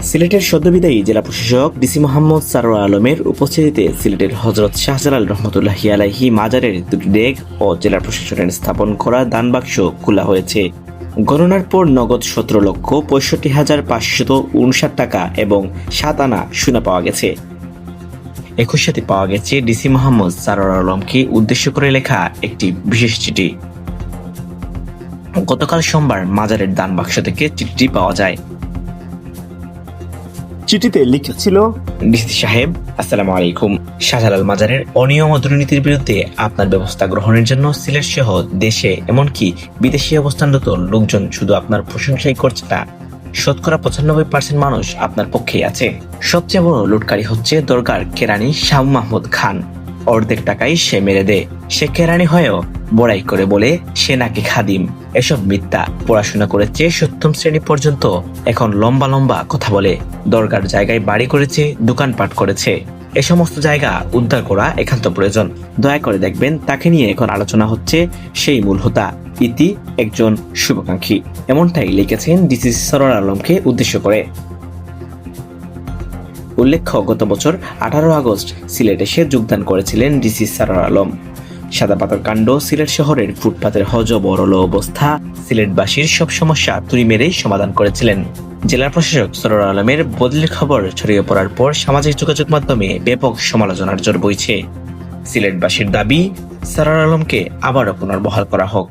সিলেটের সদ্যবিদায়ী জেলা প্রশাসক ডিসি মোহাম্মদ সারোয়ার আলমের উপস্থিতিতে সিলেটের হযরত শাহজালাল রহমতুল্লাহি আলাইহি মাজারের দুটি ডেক ও জেলা প্রশাসনের স্থাপন করা দান বাক্স খোলা হয়েছে। গণনার পর নগদ 17,65,559 টাকা এবং 7 আনা সোনা পাওয়া গেছে। একই সাথে পাওয়া গেছে ডিসি মোহাম্মদ সারোয়ার আলমকে উদ্দেশ্য করে লেখা একটি বিশেষ চিঠি। গতকাল সোমবার মাজারের দান বাক্স থেকে চিঠিটি পাওয়া যায়। চিঠিতে লেখা ছিল, ডিসি সাহেব আসসালামু আলাইকুম। শাহজালাল মাজারের অনিয়ম ও দুর্নীতির বিরুদ্ধে আপনার ব্যবস্থা গ্রহণের জন্য সিলেট সহ দেশে এমনকি বিদেশি অবস্থানরত লোকজন শুধু আপনার প্রশংসাই করছে না, 95% মানুষ আপনার পক্ষেই আছে। সবচেয়ে বড় লুটকারী হচ্ছে দরগার কেরানি শাহ মাহমুদ খান। অর্ধেক টাকাই সে মেরে দেয়। সে কেরানি হয়েও বড়াই করে বলে সে নাকি খাদিম। এসব মিথ্যা। পড়াশোনা করেছে 7ম শ্রেণী পর্যন্ত, এখন লম্বা লম্বা কথা বলে। দরগার জায়গায় বাড়ি করেছে, দোকানপাট করেছে। এ সমস্ত জায়গা উদ্ধার করা একান্ত প্রয়োজন। দয়া করে দেখবেন তাকে নিয়ে এখন আলোচনা হচ্ছে সেই মূল হোতা। ইতি একজন শুভাকাঙ্ক্ষী। এমনটাই লিখেছেন ডিসি সারোয়ার আলমকে উদ্দেশ্য করে। উল্লেখ্য, গত বছর 18 আগস্ট সিলেট এসে যোগদান করেছিলেন ডিসি সারোয়ার আলম। সাদা পাথর কাণ্ড, সিলেট শহরের ফুটপাতের হযবরল অবস্থা, সিলেটবাসীর সব সমস্যা তুড়ি মেরেই সমাধান করেছিলেন। জেলা প্রশাসক সারোয়ার আলমের বদলির খবর ছড়িয়ে পড়ার পর সামাজিক যোগাযোগ মাধ্যমে ব্যাপক সমালোচনার ঝড় বইছে। সিলেটবাসীর দাবি, সারোয়ার আলমকে আবারও পুনর্বহাল করা হোক।